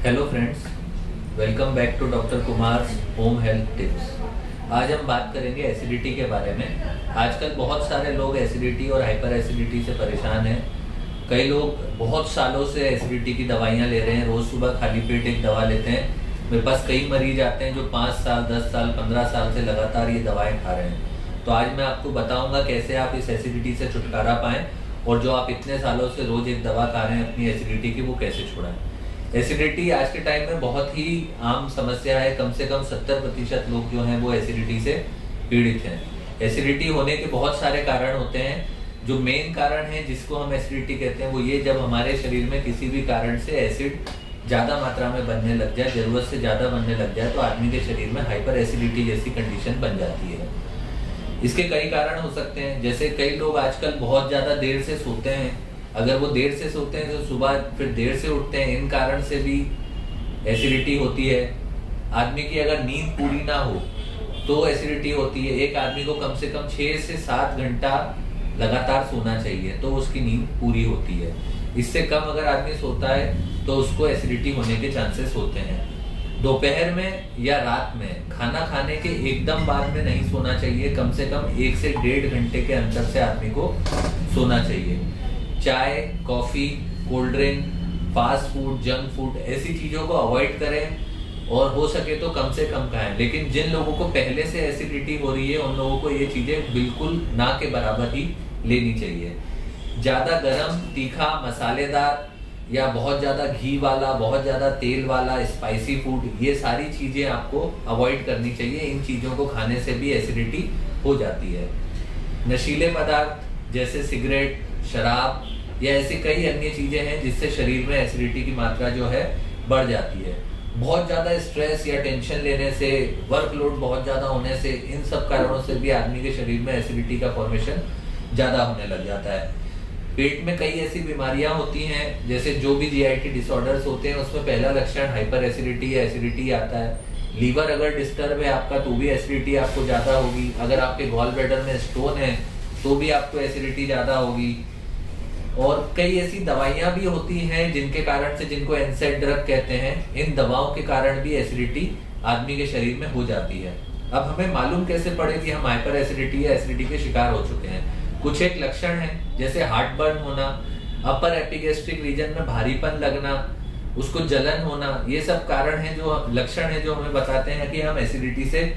Hello friends, welcome back to doctor Kumar home health tips. आज हम बात करेंगे एसिडिटी के बारे में। आजकल बहुत सारे लोग एसिडिटी और हाइपर एसिडिटी से परेशान हैं। कई लोग बहुत सालों से एसिडिटी की दवाइयाँ ले रहे हैं, रोज़ सुबह खाली पेट एक दवा लेते हैं। मेरे पास कई मरीज आते हैं जो 5 साल, 10 साल, 15 साल से लगातार ये दवाएँ खा रहे हैं। तो आज मैं आपको बताऊँगा कैसे आप इस एसिडिटी से छुटकारा पाएँ और जो आप इतने सालों से रोज़ एक दवा खा रहे हैं अपनी एसिडिटी की, वो कैसे छुड़ाएं। एसिडिटी आज के टाइम में बहुत ही आम समस्या है। कम से कम 70% लोग जो हैं वो एसिडिटी से पीड़ित हैं। एसिडिटी होने के बहुत सारे कारण होते हैं। जो मेन कारण है जिसको हम एसिडिटी कहते हैं वो ये, जब हमारे शरीर में किसी भी कारण से एसिड ज़्यादा मात्रा में बनने लग जाए, ज़रूरत से ज़्यादा बनने लग जाए, तो आदमी के शरीर में हाइपर एसिडिटी जैसी कंडीशन बन जाती है। इसके कई कारण हो सकते हैं, जैसे कई लोग आजकल बहुत ज़्यादा देर से सोते हैं। अगर वो देर से सोते हैं तो सुबह फिर देर से उठते हैं, इन कारण से भी एसिडिटी होती है। आदमी की अगर नींद पूरी ना हो तो एसिडिटी होती है। एक आदमी को कम से कम 6 से 7 घंटा लगातार सोना चाहिए तो उसकी नींद पूरी होती है। इससे कम अगर आदमी सोता है तो उसको एसिडिटी होने के चांसेस होते हैं। दोपहर में या रात में खाना खाने के एकदम बाद में नहीं सोना चाहिए। कम से कम 1 से 1.5 घंटे के अंतर से आदमी को सोना चाहिए। चाय, coffee, cold drink, fast food, junk food, ऐसी चीज़ों को अवॉइड करें और हो सके तो कम से कम खाएं। लेकिन जिन लोगों को पहले से एसिडिटी हो रही है उन लोगों को ये चीज़ें बिल्कुल ना के बराबर ही लेनी चाहिए। ज़्यादा गरम, तीखा, मसालेदार या बहुत ज़्यादा घी वाला, बहुत ज़्यादा तेल वाला, स्पाइसी फूड, ये सारी चीज़ें आपको अवॉइड करनी चाहिए। इन चीज़ों को खाने से भी एसिडिटी हो जाती है। नशीले पदार्थ जैसे सिगरेट, शराब या ऐसी कई अन्य चीजें हैं जिससे शरीर में एसिडिटी की मात्रा जो है बढ़ जाती है। बहुत ज्यादा स्ट्रेस या टेंशन लेने से, वर्कलोड बहुत ज्यादा होने से, इन सब कारणों से भी आदमी के शरीर में एसिडिटी का फॉर्मेशन ज्यादा होने लग जाता है। पेट में कई ऐसी बीमारियां होती हैं, जैसे जो भी जीआईटी डिसऑर्डर्स होते हैं उसमें पहला लक्षण हाइपर एसिडिटी या एसिडिटी आता है। लीवर अगर डिस्टर्ब है आपका तो भी एसिडिटी आपको ज्यादा होगी। अगर आपके गॉल ब्लैडर में स्टोन है तो भी आपको एसिडिटी ज्यादा होगी। और कई ऐसी दवाइयां भी होती हैं जिनके कारण से, जिनको एनसेड ड्रग कहते हैं, इन दवाओं के कारण भी एसिडिटी आदमी के शरीर में हो जाती है। अब हमें मालूम कैसे पड़े कि हम हाइपर एसिडिटी या एसिडिटी के शिकार हो चुके हैं। कुछ एक लक्षण है, जैसे हार्ट बर्न होना, अपर एपिगैस्ट्रिक रीजन में भारीपन लगना, उसको जलन होना, ये सब कारण है, जो लक्षण है जो हमें बताते हैं कि हम एसिडिटी से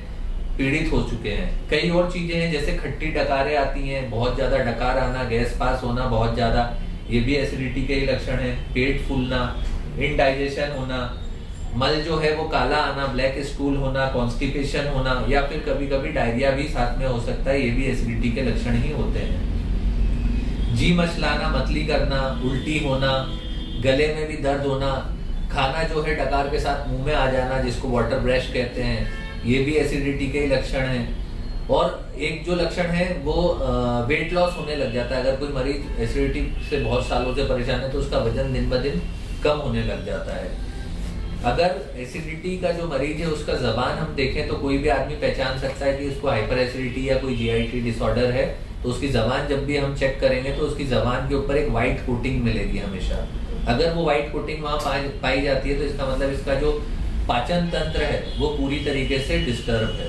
पीड़ित हो चुके हैं। कई और चीजें हैं, जैसे खट्टी डकारें आती हैं, बहुत ज्यादा डकार आना, गैस पास होना बहुत ज्यादा, ये भी एसिडिटी के ही लक्षण है। पेट फूलना, इनडाइजेशन होना, मल जो है वो काला आना, ब्लैक स्टूल होना, कॉन्स्टिपेशन होना, या फिर कभी कभी डायरिया भी साथ में हो सकता है, ये भी एसिडिटी के लक्षण ही होते हैं। जी मचलाना, मतली करना, उल्टी होना, गले में भी दर्द होना, खाना जो है डकार के साथ मुंह में आ जाना, जिसको वाटर ब्रेश कहते हैं, ये भी एसिडिटी के लक्षण हैं। और एक जो लक्षण है वो वेट लॉस होने लग जाता है। अगर कोई मरीज एसिडिटी से बहुत सालों से परेशान है तो उसका वजन दिन ब दिन कम होने लग जाता है। अगर एसिडिटी का जो मरीज है उसका जबान हम देखें तो कोई भी आदमी पहचान सकता है कि उसको हाइपर एसिडिटी या कोई जीआईटी डिसऑर्डर है। तो उसकी जबान जब भी हम चेक करेंगे तो उसकी जबान के ऊपर एक व्हाइट कोटिंग मिलेगी हमेशा। अगर वो व्हाइट कोटिंग वहाँ पाई जाती है तो इसका मतलब इसका जो पाचन तंत्र है वो पूरी तरीके से डिस्टर्ब है।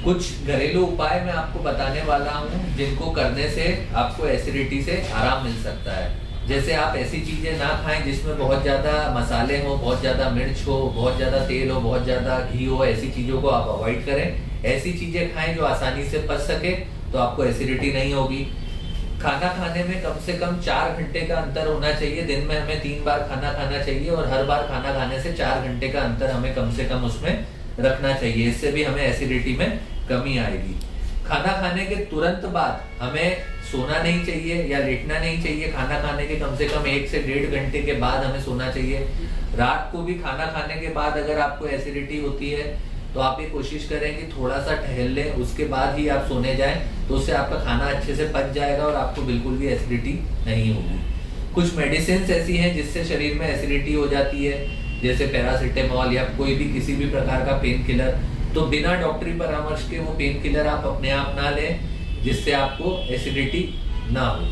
कुछ घरेलू उपाय मैं आपको बताने वाला हूँ जिनको करने से आपको एसिडिटी से आराम मिल सकता है। जैसे आप ऐसी चीजें ना खाएं जिसमें बहुत ज्यादा मसाले हो, बहुत ज्यादा मिर्च हो, बहुत ज्यादा तेल हो, बहुत ज्यादा घी हो, ऐसी चीजों को आप अवॉइड करें। ऐसी चीजें खाएं जो आसानी से पच सके तो आपको एसिडिटी नहीं होगी। खाना खाने में कम से कम 4 घंटे का अंतर होना चाहिए। दिन में हमें 3 बार खाना खाना चाहिए और हर बार खाना खाने से 4 घंटे का अंतर हमें कम से कम उसमें रखना चाहिए। इससे भी हमें एसिडिटी में कमी आएगी। खाना खाने के तुरंत बाद हमें सोना नहीं चाहिए या लेटना नहीं चाहिए। खाना खाने के कम से कम 1 से 1.5 घंटे के बाद हमें सोना चाहिए। रात को भी खाना खाने के बाद अगर आपको एसिडिटी होती है तो आप ये कोशिश करें कि थोड़ा सा टहल लें, उसके बाद ही आप सोने जाएं, तो उससे आपका खाना अच्छे से पच जाएगा और आपको बिल्कुल भी एसिडिटी नहीं होगी। कुछ मेडिसिन ऐसी हैं जिससे शरीर में एसिडिटी हो जाती है, जैसे पैरासिटामोल या कोई भी किसी भी प्रकार का पेन किलर। तो बिना डॉक्टरी परामर्श के वो पेन किलर आप अपने आप ना लें जिससे आपको एसिडिटी ना हो।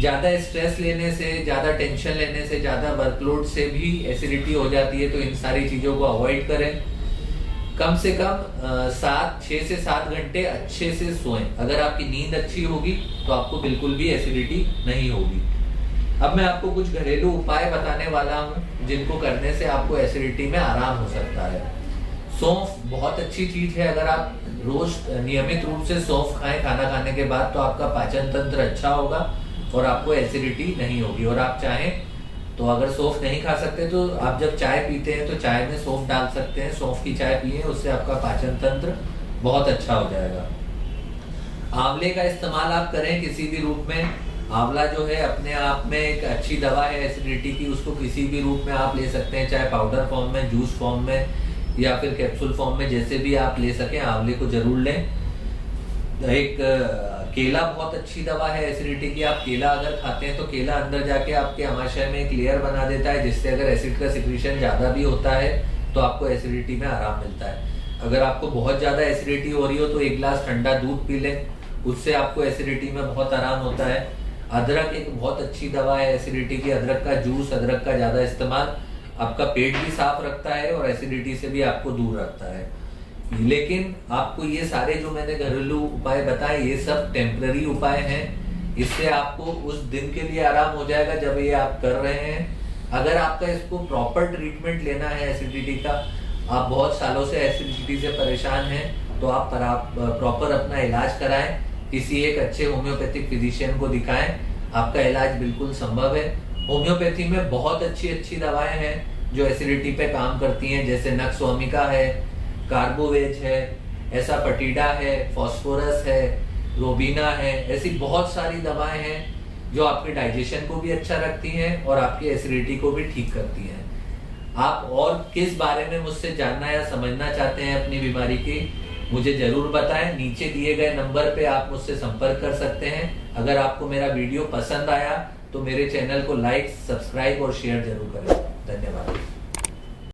ज़्यादा स्ट्रेस लेने से, ज़्यादा टेंशन लेने से, ज़्यादा वर्कलोड से भी एसिडिटी हो जाती है। तो इन सारी चीज़ों को अवॉइड करें। कम से कम 6 से 7 घंटे अच्छे से सोएं। अगर आपकी नींद अच्छी होगी तो आपको बिल्कुल भी एसिडिटी नहीं होगी। अब मैं आपको कुछ घरेलू उपाय बताने वाला हूँ जिनको करने से आपको एसिडिटी में आराम हो सकता है। सौंफ बहुत अच्छी चीज है। अगर आप रोज नियमित रूप से सौंफ खाएं खाना खाने के बाद तो आपका पाचन तंत्र अच्छा होगा और आपको एसिडिटी नहीं होगी। और आप चाहें तो अगर सौंफ नहीं खा सकते तो आप जब चाय पीते हैं तो चाय में सौंफ डाल सकते हैं। सौंफ की चाय पिए, उससे आपका पाचन तंत्र बहुत अच्छा हो जाएगा। आंवले का इस्तेमाल आप करें किसी भी रूप में। आंवला जो है अपने आप में एक अच्छी दवा है एसिडिटी की। उसको किसी भी रूप में आप ले सकते हैं, चाहे पाउडर फॉर्म में, जूस फॉर्म में या फिर कैप्सूल फॉर्म में, जैसे भी आप ले सकें। आंवले को जरूर लें। एक केला बहुत अच्छी दवा है एसिडिटी की। आप केला अगर खाते हैं तो केला अंदर जाके आपके आमाशय में एक लेयर बना देता है, जिससे अगर एसिड का सिक्रीशन ज्यादा भी होता है तो आपको एसिडिटी में आराम मिलता है। अगर आपको बहुत ज्यादा एसिडिटी हो रही हो तो 1 गिलास ठंडा दूध पी लें, उससे आपको एसिडिटी में बहुत आराम होता है। अदरक एक बहुत अच्छी दवा है एसिडिटी की। अदरक का जूस, अदरक का ज्यादा इस्तेमाल आपका पेट भी साफ रखता है और एसिडिटी से भी आपको दूर रखता है। लेकिन आपको ये सारे जो मैंने घरेलू उपाय बताए ये सब टेम्पररी उपाय हैं। इससे आपको उस दिन के लिए आराम हो जाएगा जब ये आप कर रहे हैं। अगर आपका इसको प्रॉपर ट्रीटमेंट लेना है एसिडिटी का, आप बहुत सालों से एसिडिटी से परेशान हैं, तो आप प्रॉपर अपना इलाज कराएं। किसी एक अच्छे होम्योपैथिक फिजिशियन को दिखाएं। आपका इलाज बिल्कुल संभव है। होम्योपैथी में बहुत अच्छी अच्छी दवाएं हैं जो एसिडिटी पे काम करती हैं, जैसे नक्सवामिका है, कार्बोवेज है, एसाफेटिडा है, फास्फोरस है, रोबिना है। ऐसी बहुत सारी दवाएं हैं जो आपके डाइजेशन को भी अच्छा रखती हैं और आपकी एसिडिटी को भी ठीक करती हैं। आप और किस बारे में मुझसे जानना या समझना चाहते हैं अपनी बीमारी की, मुझे जरूर बताएं। नीचे दिए गए नंबर पे आप मुझसे संपर्क कर सकते हैं। अगर आपको मेरा वीडियो पसंद आया तो मेरे चैनल को लाइक, सब्सक्राइब और शेयर जरूर करें। धन्यवाद।